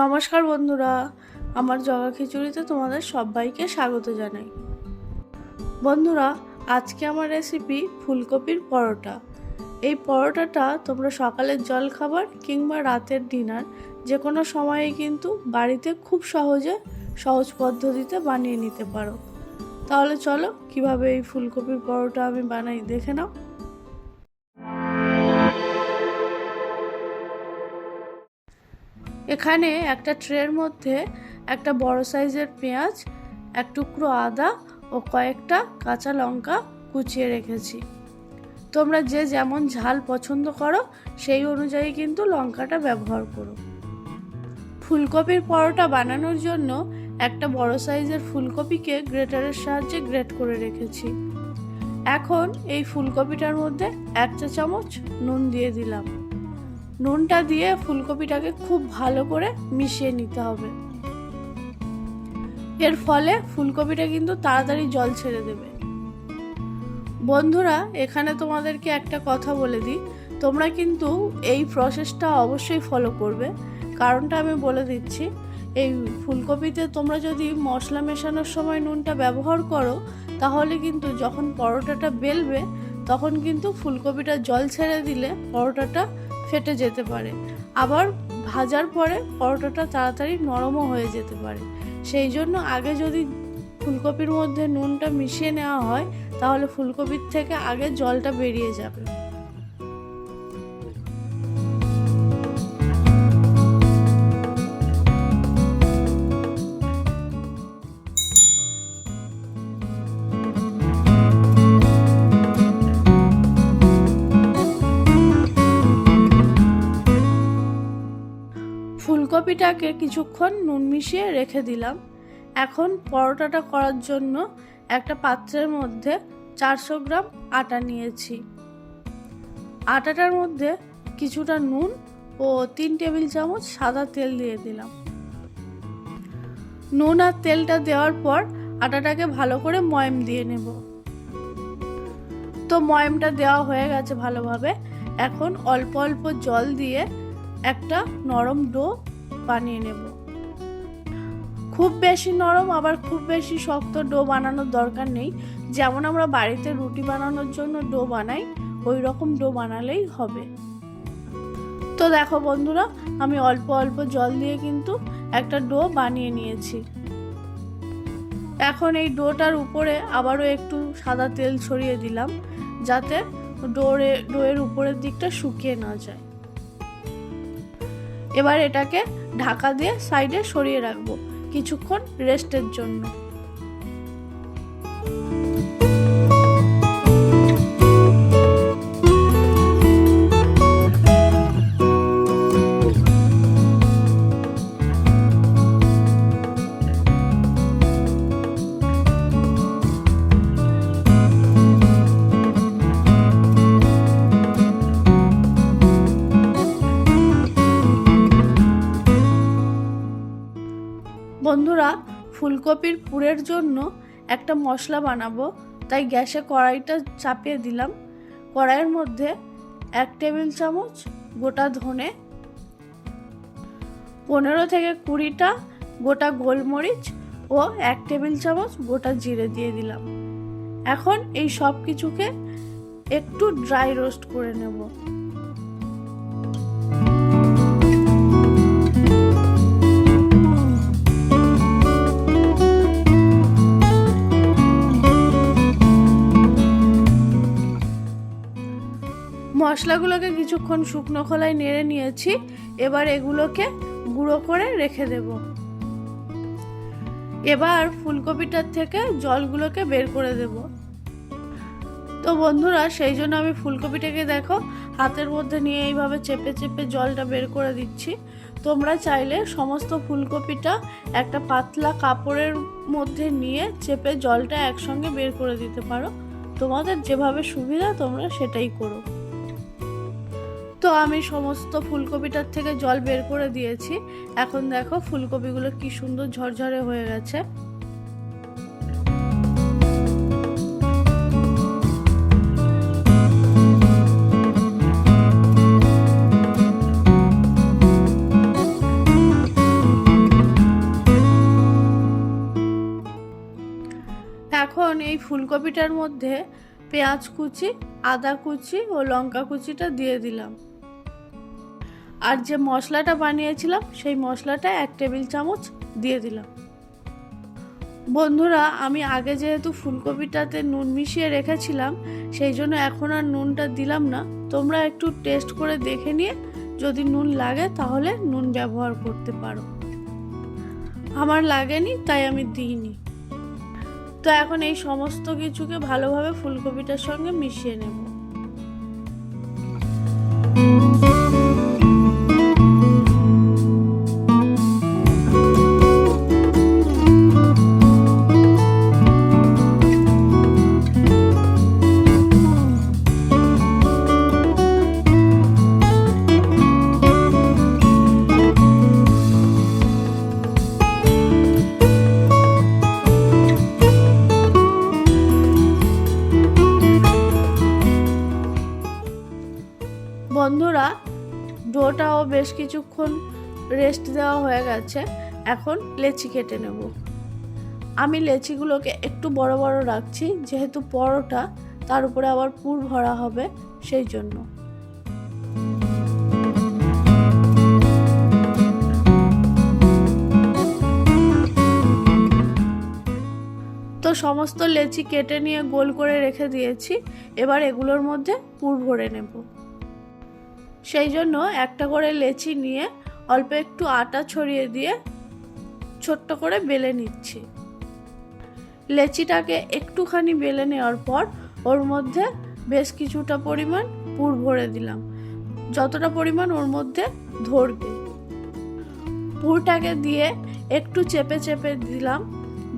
নমস্কার বন্ধুরা, আমার জগা খিচুড়িতে তোমাদের সবাইকে স্বাগত জানাই। বন্ধুরা, আজকে আমার রেসিপি ফুলকপির পরোটা। এই পরোটাটা তোমরা সকালের জলখাবার কিংবা রাতের ডিনার যে কোনো সময়ে কিন্তু বাড়িতে খুব সহজ পদ্ধতিতে বানিয়ে নিতে পারো। তাহলে চলো কিভাবে এই ফুলকপির পরোটা আমি বানাই দেখে নাও। এখানে একটা ট্রের মধ্যে একটা বড় সাইজের পেঁয়াজ, এক টুকরো আদা ও কয়েকটা কাঁচা লঙ্কা কুচিয়ে রেখেছি। তোমরা যে যেমন ঝাল পছন্দ করো সেই অনুযায়ী কিন্তু লঙ্কাটা ব্যবহার করো। ফুলকপির পরোটা বানানোর জন্য একটা বড় সাইজের ফুলকপিকে গ্রেটারের সাহায্যে গ্রেট করে রেখেছি। এখন এই ফুলকপিটার মধ্যে 1 চা চামচ নুন দিয়ে দিলাম। নুনটা দিয়ে ফুলকপিটাকে খুব ভালো করে মিশিয়ে নিতে হবে। এর ফলে ফুলকপিটা কিন্তু তাড়াতাড়ি জল ছেড়ে দেবে। বন্ধুরা, এখানে তোমাদেরকে একটা কথা বলে দিই, তোমরা কিন্তু এই প্রসেসটা অবশ্যই ফলো করবে। কারণটা আমি বলে দিচ্ছি, এই ফুলকপিতে তোমরা যদি মশলা মেশানোর সময় নুনটা ব্যবহার করো তাহলে কিন্তু যখন পরোটাটা বেলবে তখন কিন্তু ফুলকপিটা জল ছেড়ে দিলে পরোটাটা ফেটে যেতে পারে। আবার ভাজার পরে পরোটাটা তাড়াতাড়ি নরমও হয়ে যেতে পারে। সেই জন্য আগে যদি ফুলকপির মধ্যে নুনটা মিশিয়ে নেওয়া হয় তাহলে ফুলকপির থেকে আগে জলটা বেরিয়ে যাবে। ফুলকপিটাকে কিছুক্ষণ নুন মিশিয়ে রেখে দিলাম। এখন পরোটাটা করার জন্য একটা পাত্রের মধ্যে 400 গ্রাম আটা নিয়েছি। আটাটার মধ্যে কিছুটা নুন ও 3 টেবিল চামচ সাদা তেল দিয়ে দিলাম। নুন আর তেলটা দেওয়ার পর আটাটাকে ভালো করে ময়াম দিয়ে নেব। তো ময়ামটা দেওয়া হয়ে গেছে ভালোভাবে। এখন অল্প অল্প জল দিয়ে একটা নরম ডো বানিয়ে নেব। খুব বেশি নরম আবার খুব বেশি শক্ত ডো বানানোর দরকার নেই। যেমন আমরা বাড়িতে রুটি বানানোর জন্য ডো বানাই ওই রকম ডো বানালেই হবে। তো দেখো বন্ধুরা, আমি অল্প অল্প জল দিয়ে কিন্তু একটা ডো বানিয়ে নিয়েছি। এখন এই ডোটার উপরে আবারও একটু সাদা তেল ছড়িয়ে দিলাম যাতে ডোয়ের উপরের দিকটা শুকিয়ে না যায়। এবার এটাকে ঢাকা দিয়ে সাইডে সরিয়ে রাখবো কিছুক্ষণ রেস্টের জন্য। বন্ধুরা, ফুলকপির পুরের জন্য একটা মশলা বানাবো, তাই গ্যাসে কড়াইটা চাপিয়ে দিলাম। কড়াইয়ের মধ্যে 1 টেবিল চামচ গোটা ধনে, 15 থেকে 20টা গোটা গোলমরিচ ও 1 টেবিল চামচ গোটা জিরে দিয়ে দিলাম। এখন এই সব কিছুকে একটু ড্রাই রোস্ট করে নেব। মশলাগুলোকে কিছুক্ষণ শুকনো খোলায় নেড়ে নিয়েছি। এবার এগুলোকে গুঁড়ো করে রেখে দেব। এবার ফুলকপিটার থেকে জলগুলোকে বের করে দেব। তো বন্ধুরা, সেই জন্য আমি ফুলকপিটাকে দেখো হাতের মধ্যে নিয়ে এইভাবে চেপে চেপে জলটা বের করে দিচ্ছি। তোমরা চাইলে সমস্ত ফুলকপিটা একটা পাতলা কাপড়ের মধ্যে নিয়ে চেপে জলটা একসঙ্গে বের করে দিতে পারো। তোমাদের যেভাবে সুবিধা তোমরা সেটাই করো। তো আমি সমস্ত ফুলকপিটার থেকে জল বের করে দিয়েছি। এখন দেখো ফুলকপিগুলো কি সুন্দর ঝরঝরে হয়ে গেছে। এই ফুলকপিটার মধ্যে পেঁয়াজ কুচি, আদা কুচি ও লঙ্কা কুচিটা দিয়ে দিলাম। আর যে মশলাটা বানিয়েছিলাম সেই মশলাটা 1 টেবিল চামচ দিয়ে দিলাম। বন্ধুরা, আমি আগে যেহেতু ফুলকপিটাতে নুন মিশিয়ে রেখেছিলাম সেই জন্য এখন আর নুনটা দিলাম না। তোমরা একটু টেস্ট করে দেখে নিয়ে যদি নুন লাগে তাহলে নুন ব্যবহার করতে পারো। আমার লাগেনি তাই আমি দিইনি। তো এখন এই সমস্ত কিছুকে ভালোভাবে ফুলকপিটার সঙ্গে মিশিয়ে নেব। বন্ধুরা, ডোটাও বেশ কিছুক্ষণ রেস্ট দেওয়া হয়ে গেছে। এখন লেচি কেটে নেব। আমি লেচিগুলোকে একটু বড় বড় রাখছি, যেহেতু পরোটা তার উপরে আবার পুর ভরা হবে সেই জন্য। তো সমস্ত লেচি কেটে নিয়ে গোল করে রেখে দিয়েছি। এবার এগুলোর মধ্যে পুর ভরে নেব। সেই জন্য একটা করে লেচি নিয়ে অল্প একটু আটা ছড়িয়ে দিয়ে ছোট্ট করে বেলে নিচ্ছি। লেচিটাকে একটুখানি বেলে নেওয়ার পর ওর মধ্যে বেশ কিছুটা পরিমাণ পুর ভরে দিলাম, যতটা পরিমাণ ওর মধ্যে ধরবে। পুরটাকে দিয়ে একটু চেপে চেপে দিলাম।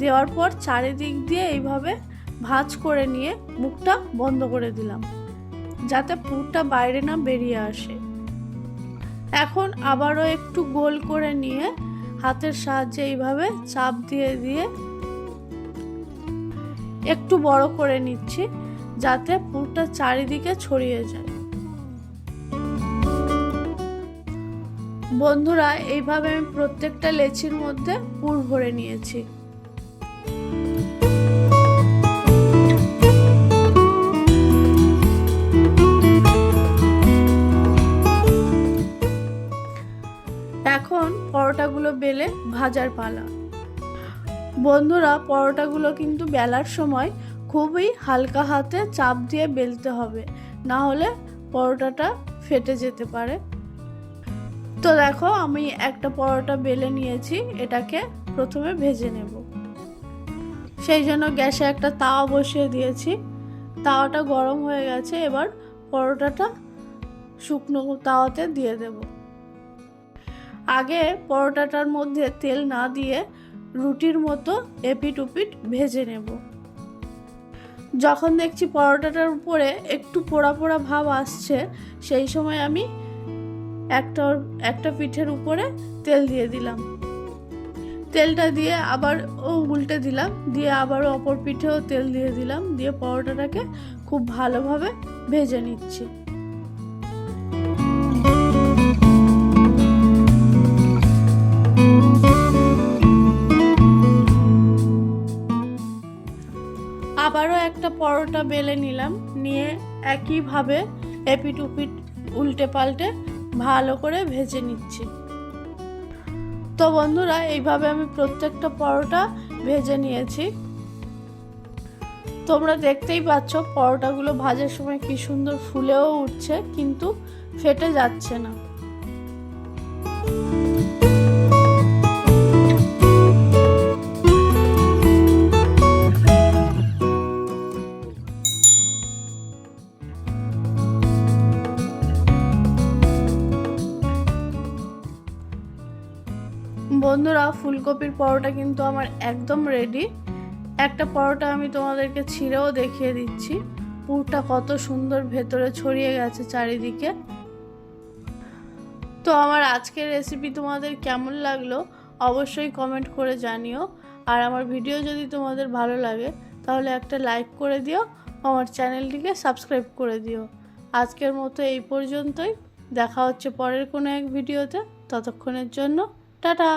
দেওয়ার পর চারিদিক দিয়ে এইভাবে ভাঁজ করে নিয়ে মুখটা বন্ধ করে দিলাম, যাতে পুরটা বাইরে না বেরিয়ে আসে। এখন আবারও একটু গোল করে নিয়ে হাতের সাহায্যে এইভাবে চাপ দিয়ে দিয়ে একটু বড় করে নিচ্ছি, যাতে পুরটা চারিদিকে ছড়িয়ে যায়। বন্ধুরা, এইভাবে আমি প্রত্যেকটা লেচির মধ্যে পুর ভরে নিয়েছি। এখন পরোটাগুলো বেলে ভাজার পালা। বন্ধুরা, পরোটাগুলো কিন্তু বেলার সময় খুবই হালকা হাতে চাপ দিয়ে বেলতে হবে, না হলে পরোটাটা ফেটে যেতে পারে। তো দেখো, আমি একটা পরোটা বেলে নিয়েছি, এটাকে প্রথমে ভেজে নেব। সেই জন্য গ্যাসে একটা তাওয়া বসিয়ে দিয়েছি। তাওয়াটা গরম হয়ে গেছে। এবার পরোটাটা শুকনো তাওয়াতে দিয়ে দেব। আগে পরোটাটার মধ্যে তেল না দিয়ে রুটির মতো এপিট উপিট ভেজে নেব। যখন দেখছি পরোটাটার উপরে একটু পোড়া পোড়া ভাব আসছে, সেই সময় আমি একটা পিঠের উপরে তেল দিয়ে দিলাম। তেলটা দিয়ে আবার উল্টে দিলাম, দিয়ে আবারও অপর পিঠেও তেল দিয়ে দিলাম, দিয়ে পরোটাটাকে খুব ভালোভাবে ভেজে নিচ্ছি। আবারও একটা পরোটা বেলে নিলাম, নিয়ে একইভাবে এপিট উপিট উল্টে পাল্টে ভালো করে ভেজে নিচ্ছি। তো বন্ধুরা, এইভাবে আমি প্রত্যেকটা পরোটা ভেজে নিয়েছি। তোমরা দেখতেই পাচ্ছ পরোটাগুলো ভাজার সময় কি সুন্দর ফুলেও উঠছে, কিন্তু ফেটে যাচ্ছে না। বন্ধুরা, ফুলকপির পরোটা কিন্তু আমার একদম রেডি। একটা পরোটা আমি তোমাদেরকে ছিঁড়েও দেখিয়ে দিচ্ছি, পুরটা কত সুন্দর ভেতরে ছড়িয়ে গেছে চারিদিকে। তো আমার আজকের রেসিপি তোমাদের কেমন লাগলো অবশ্যই কমেন্ট করে জানিও। আর আমার ভিডিও যদি তোমাদের ভালো লাগে তাহলে একটা লাইক করে দিও, আমার চ্যানেলটিকে সাবস্ক্রাইব করে দিও। আজকের মতো এই পর্যন্তই। দেখা হচ্ছে পরের কোনো এক ভিডিওতে। ততক্ষণের জন্য টাটা।